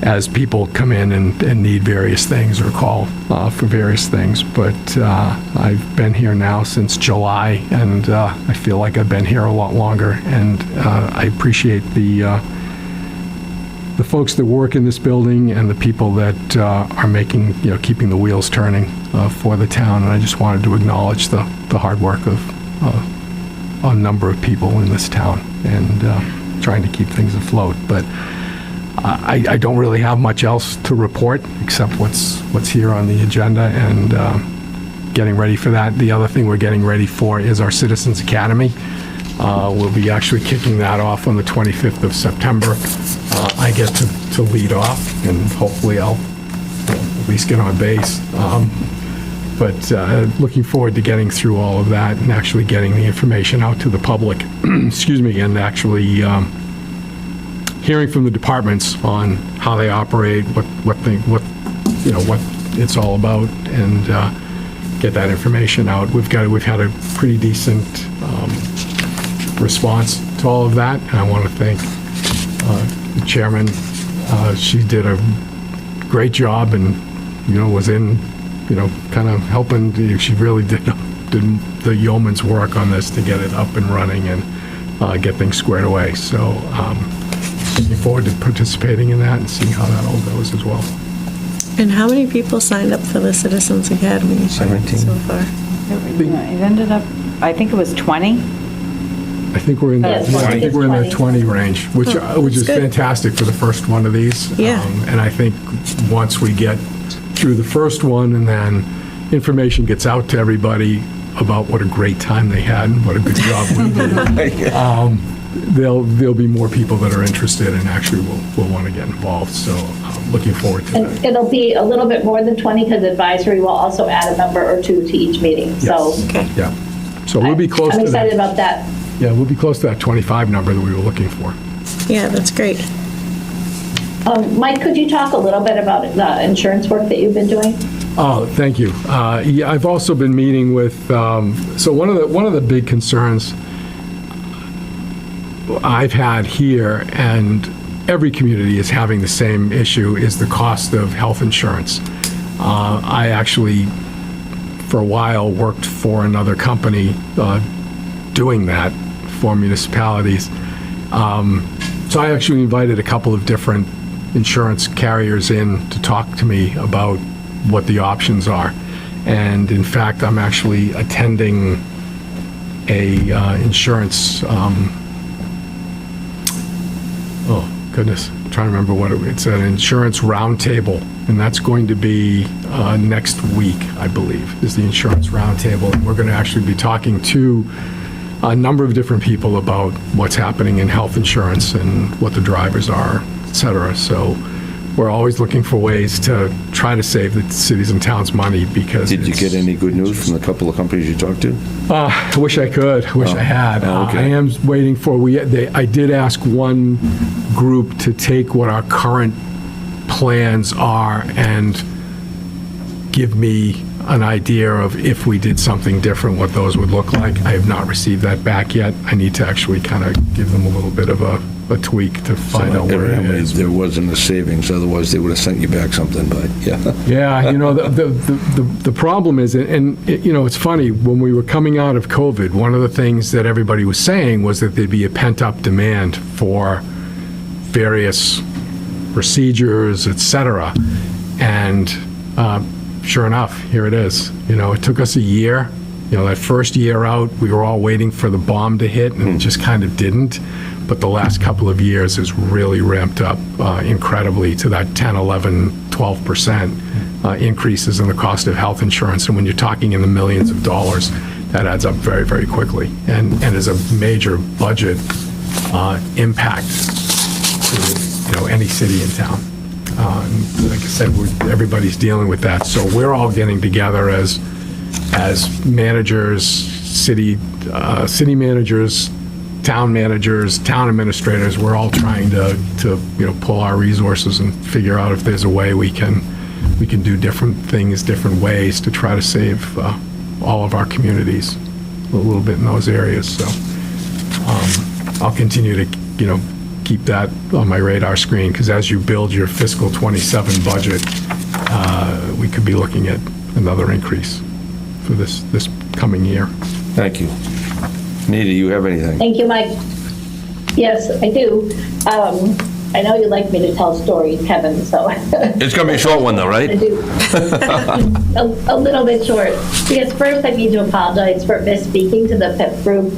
as people come in and need various things or call for various things. But I've been here now since July, and I feel like I've been here a lot longer, and I appreciate the folks that work in this building and the people that are making, keeping the wheels turning for the town. And I just wanted to acknowledge the hard work of a number of people in this town, and trying to keep things afloat. But I don't really have much else to report except what's here on the agenda, and getting ready for that. The other thing we're getting ready for is our Citizens Academy. We'll be actually kicking that off on the 25th of September. I get to lead off, and hopefully I'll at least get on base. But looking forward to getting through all of that and actually getting the information out to the public, excuse me, and actually hearing from the departments on how they operate, what it's all about, and get that information out. We've had a pretty decent response to all of that, and I want to thank the chairman. She did a great job, and was in kind of helping. She really did the yeoman's work on this to get it up and running and get things squared away. So looking forward to participating in that and seeing how that all goes as well. And how many people signed up for the Citizens Academy 17 so far? It ended up, I think it was 20. I think we're in the, Yes, yeah, I think we're in the 20 range, which is good. fantastic for the first one of these. Yeah. And I think once we get through the first one and then information gets out to everybody about what a great time they had and what a good job we did, there'll be more people that are interested and actually will want to get involved. So I'm looking forward to that. And it'll be a little bit more than 20 because advisory will also add a member or two to each meeting. So Yes. Yeah. So we'll be close I'm to excited that. about that. Yeah, we'll be close to that 25 number that we were looking for. Yeah, that's great. Mike, could you talk a little bit about the insurance work that you've been doing? Oh, thank you. Yeah, I've also been meeting with, so one of the big concerns I've had here, and every community is having the same issue, is the cost of health insurance. I actually, for a while, worked for another company doing that for municipalities. So I actually invited a couple of different insurance carriers in to talk to me about what the options are. And in fact, I'm actually attending a insurance, oh goodness, I'm trying to remember what it's an insurance roundtable, and that's going to be next week, I believe, is the insurance roundtable. And we're going to actually be talking to a number of different people about what's happening in health insurance and what the drivers are, et cetera. So we're always looking for ways to try to save the cities and towns money because Did you get any good news from the couple of companies you talked to? I wish I could. Wish I had. okay. I am waiting for. I did ask one group to take what our current plans are and give me an idea of if we did something different, what those would look like. I have not received that back yet. I need to actually kind of give them a little bit of a tweak to find out where it Evidently, is. there wasn't a savings, otherwise they would have sent you back something, but, yeah. Yeah, the problem is, and it's funny, when we were coming out of COVID, one of the things that everybody was saying was that there'd be a pent-up demand for various procedures, et cetera. And sure enough, here it is. It took us a year. That first year out, we were all waiting for the bomb to hit, and it just kind of didn't. But the last couple of years has really ramped up incredibly to that 10, 11, 12% increases in the cost of health insurance. And when you're talking in the millions of dollars, that adds up very, very quickly and is a major budget impact to any city and town. Like I said, everybody's dealing with that. So we're all getting together as managers, city managers, town managers, town administrators. We're all trying to pull our resources and figure out if there's a way we can do different things, different ways to try to save all of our communities a little bit in those areas. So I'll continue to keep that on my radar screen, because as you build your fiscal 27 budget, we could be looking at another increase for this coming year. Thank you. Nita, you have anything? Thank you, Mike. Yes, I do. I know you like me to tell stories, Kevin, so. It's going to be a short one, though, right? I do. A little bit short. Because first I need to apologize for misspeaking to the PIP group.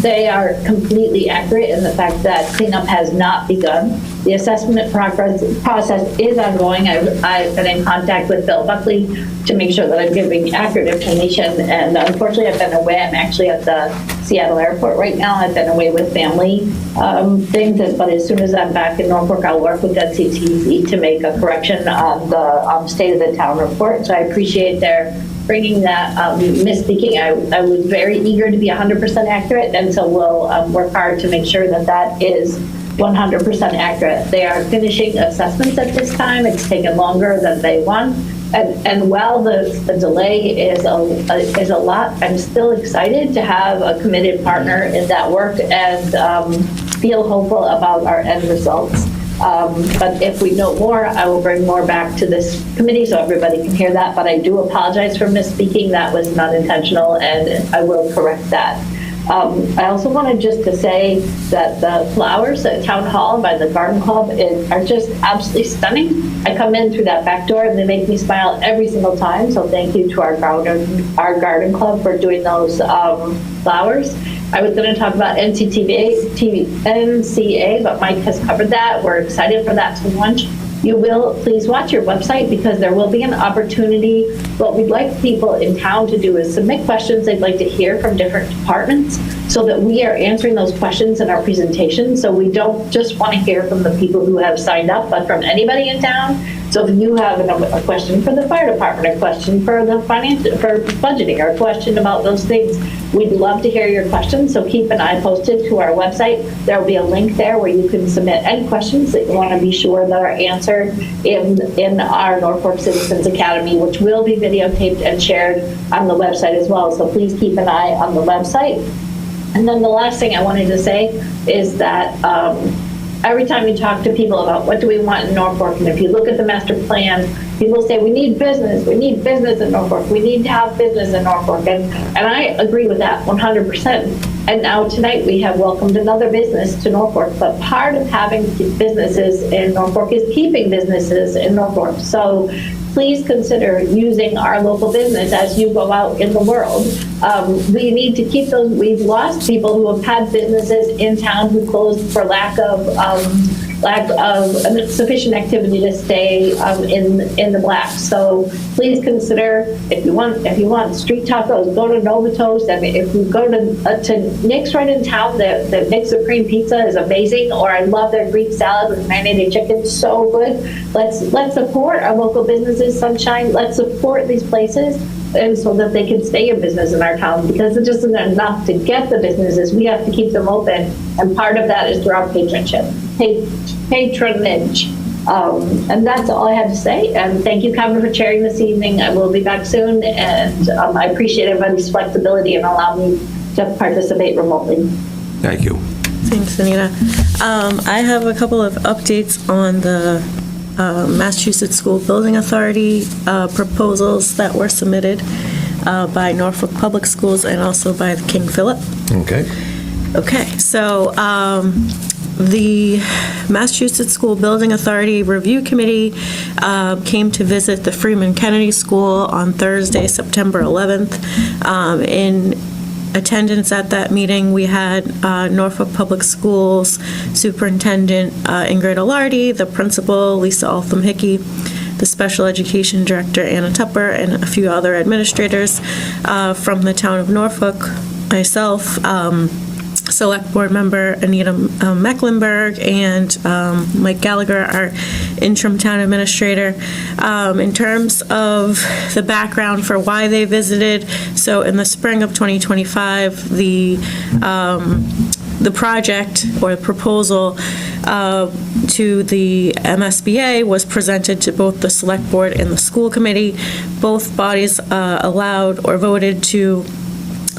They are completely accurate in the fact that cleanup has not begun. The assessment process is ongoing. I've been in contact with Bill Buckley to make sure that I'm giving accurate information. And unfortunately, I've been away. I'm actually at the Seattle airport right now. I've been away with family things. But as soon as I'm back in Norfolk, I'll work with NCTV to make a correction on the state of the town report. So I appreciate their bringing that misspeaking. I was very eager to be 100% accurate, and so we'll work hard to make sure that that is 100% accurate. They are finishing assessments at this time. It's taken longer than they want. And while the delay is a lot, I'm still excited to have a committed partner in that work and feel hopeful about our end results. But if we know more, I will bring more back to this committee so everybody can hear that. But I do apologize for misspeaking. That was not intentional, and I will correct that. I also wanted just to say that the flowers at Town Hall by the Garden Club are just absolutely stunning. I come in through that back door and they make me smile every single time. So thank you to our garden club for doing those flowers. I was going to talk about NCA, but Mike has covered that. We're excited for that to launch. You will please watch your website because there will be an opportunity. What we'd like people in town to do is submit questions they'd like to hear from different departments so that we are answering those questions in our presentation. So we don't just want to hear from the people who have signed up, but from anybody in town. So if you have a question for the fire department, a question for the for budgeting, or a question about those things, we'd love to hear your questions. So keep an eye posted to our website. There will be a link there where you can submit any questions that you want to be sure that are answered in our Norfolk Citizens Academy, which will be videotaped and shared on the website as well. So please keep an eye on the website. And then the last thing I wanted to say is that every time you talk to people about what do we want in Norfolk, and if you look at the master plan, people say we need business in Norfolk, we need to have business in Norfolk, and I agree with that 100%. And now tonight we have welcomed another business to Norfolk, but part of having businesses in Norfolk is keeping businesses in Norfolk. So please consider using our local business as you go out in the world. We need to keep those. We've lost people who have had businesses in town who closed for lack of sufficient activity to stay in the black. So please consider, if you want street tacos, go to Novato's. I mean, if you go to Nick's right in town, the Nick's Supreme Pizza is amazing. Or I love their Greek salad with marinated chicken, so good. Let's support our local businesses, Sunshine. Let's support these places, and so that they can stay in business in our town, because it just isn't enough to get the businesses. We have to keep them open, and part of that is through our patronage. And that's all I have to say. And thank you, Kevin, for chairing this evening. I will be back soon, and I appreciate everybody's flexibility and allow me to participate remotely. Thank you. Thanks, Anita. I have a couple of updates on the Massachusetts School Building Authority proposals that were submitted by Norfolk Public Schools and also by the King Philip. Okay, so the Massachusetts School Building Authority Review Committee came to visit the Freeman Kennedy School on Thursday, September 11th. In attendance at that meeting, we had Norfolk Public Schools Superintendent Ingrid Alardi, the principal Lisa Altham-Hickey, the special education director Anna Tupper, and a few other administrators from the town of Norfolk, myself, Select Board Member Anita Mecklenburg, and Mike Gallagher, our interim town administrator. In terms of the background for why they visited, so in the spring of 2025, the project or proposal to the MSBA was presented to both the Select Board and the School Committee. Both bodies allowed or voted to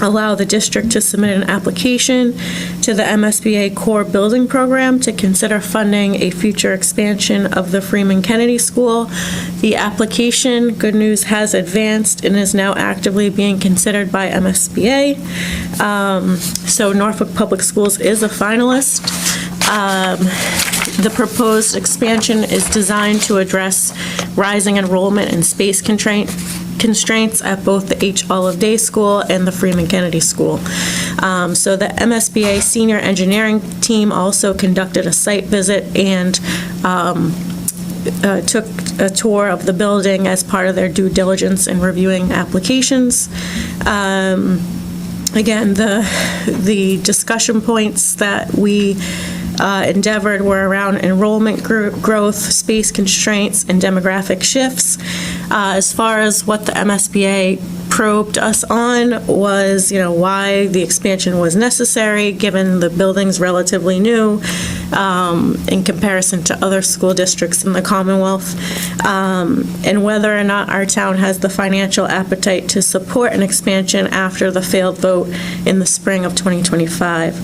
allow the district to submit an application to the MSBA Core Building Program to consider funding a future expansion of the Freeman Kennedy School. The application, good news, has advanced and is now actively being considered by MSBA. So Norfolk Public Schools is a finalist. The proposed expansion is designed to address rising enrollment and space constraints at both the H. Olive Day School and the Freeman Kennedy School. So the MSBA senior engineering team also conducted a site visit and took a tour of the building as part of their due diligence in reviewing applications. Again, the discussion points that we endeavored were around enrollment growth, space constraints, and demographic shifts. As far as what the MSBA probed us on was, why the expansion was necessary, given the building's relatively new in comparison to other school districts in the Commonwealth, and whether or not our town has the financial appetite to support an expansion after the failed vote in the spring of 2025.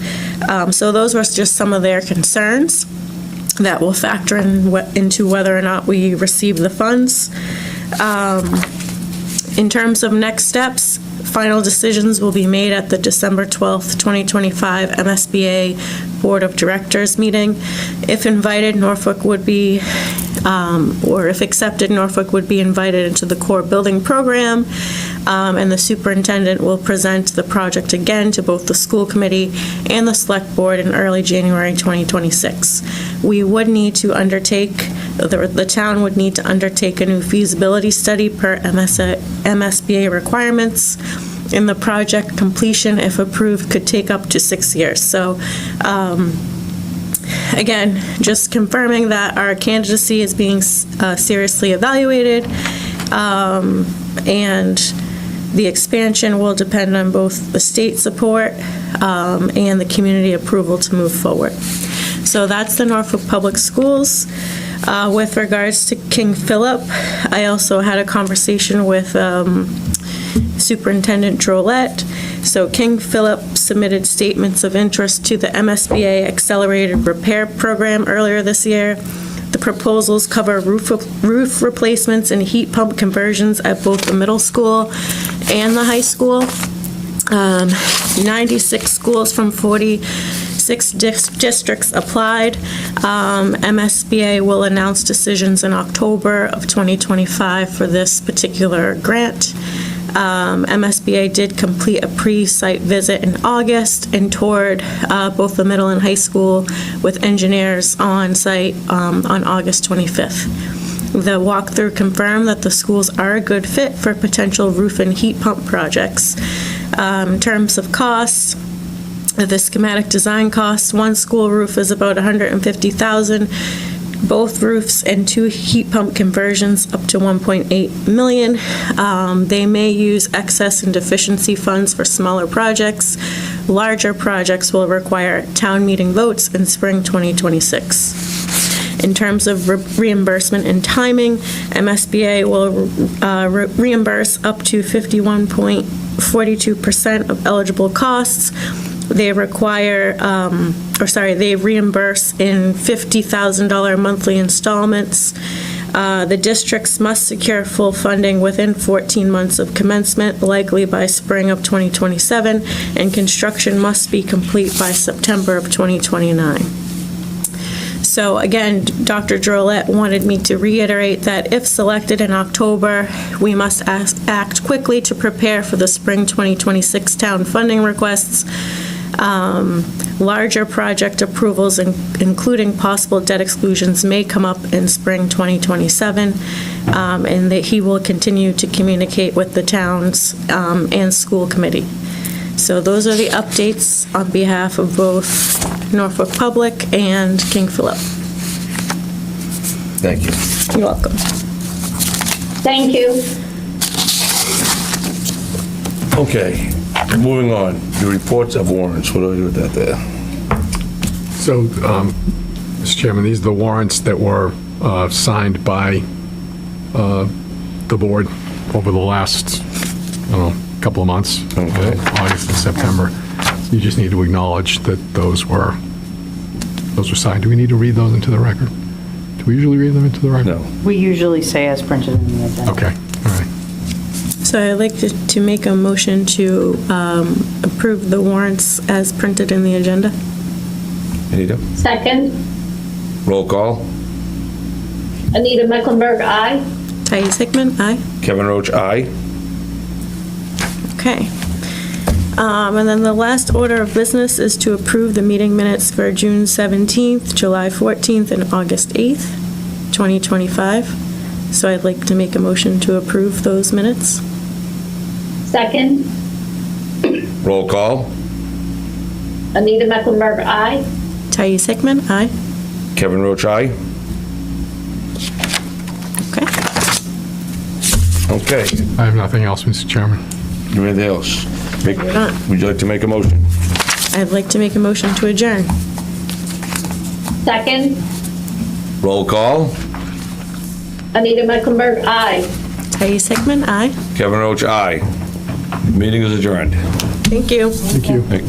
So those were just some of their concerns that will factor into whether or not we receive the funds. In terms of next steps, final decisions will be made at the December 12th, 2025 MSBA Board of Directors meeting. If invited, Norfolk would be, or if accepted, Norfolk would be invited into the core building program. and the superintendent will present the project again to both the school committee and the select board in early January 2026. We would need to undertake, the town would need to undertake a new feasibility study per MSBA requirements, and the project completion, if approved, could take up to 6 years. So, again, just confirming that our candidacy is being seriously evaluated, and the expansion will depend on both the state support and the community approval to move forward. So that's the Norfolk Public Schools. With regards to King Philip, I also had a conversation with Superintendent Drolet. So King Philip submitted statements of interest to the MSBA Accelerated Repair Program earlier this year. The proposals cover roof replacements and heat pump conversions at both the middle school and the high school. 96 schools from 46 districts applied. MSBA will announce decisions in October of 2025 for this particular grant. MSBA did complete a pre-site visit in August and toured both the middle and high school with engineers on site on August 25th. The walkthrough confirmed that the schools are a good fit for potential roof and heat pump projects. In terms of costs, the schematic design costs, one school roof is about $150,000. Both roofs and 2 heat pump conversions up to $1.8 million. They may use excess and deficiency funds for smaller projects. Larger projects will require town meeting votes in spring 2026. In terms of reimbursement and timing, MSBA will reimburse up to 51.42% of eligible costs. They they reimburse in $50,000 monthly installments. The districts must secure full funding within 14 months of commencement, likely by spring of 2027, and construction must be complete by September of 2029. So again, Dr. Drolet wanted me to reiterate that if selected in October, we must act quickly to prepare for the spring 2026 town funding requests. Larger project approvals, including possible debt exclusions, may come up in spring 2027, and that he will continue to communicate with the towns and school committee. So those are the updates on behalf of both Norfolk Public and King Philip. Thank you. You're welcome. Thank you. Okay, moving on. The reports of warrants. What do I do with that there? So, Mr. Chairman, these are the warrants that were signed by the board over the last, I don't know, couple of months. Okay. August and September. You just need to acknowledge that those were signed. Do we need to read those into the record? Do we usually read them into the record? No. We usually say as printed in the agenda. Okay, all right. So I'd like to make a motion to approve the warrants as printed in the agenda. Anita? Second, Roll call. Anita Mecklenburg, aye. Thais Hickman, aye. Kevin Roach, aye. Okay. And then the last order of business is to approve the meeting minutes for June 17th, July 14th, and August 8th, 2025. So I'd like to make a motion to approve those minutes. Second, Roll call. Anita Mecklenburg, aye. Thais Hickman, aye. Kevin Roach, aye. Okay. Okay. I have nothing else, Mr. Chairman. Anything else? You're not. Would you like to make a motion? I'd like to make a motion to adjourn. Second, Roll call. Anita Mecklenburg, aye. Thais Hickman, aye. Kevin Roach, aye. Meeting is adjourned. Thank you. Thank you. Thank-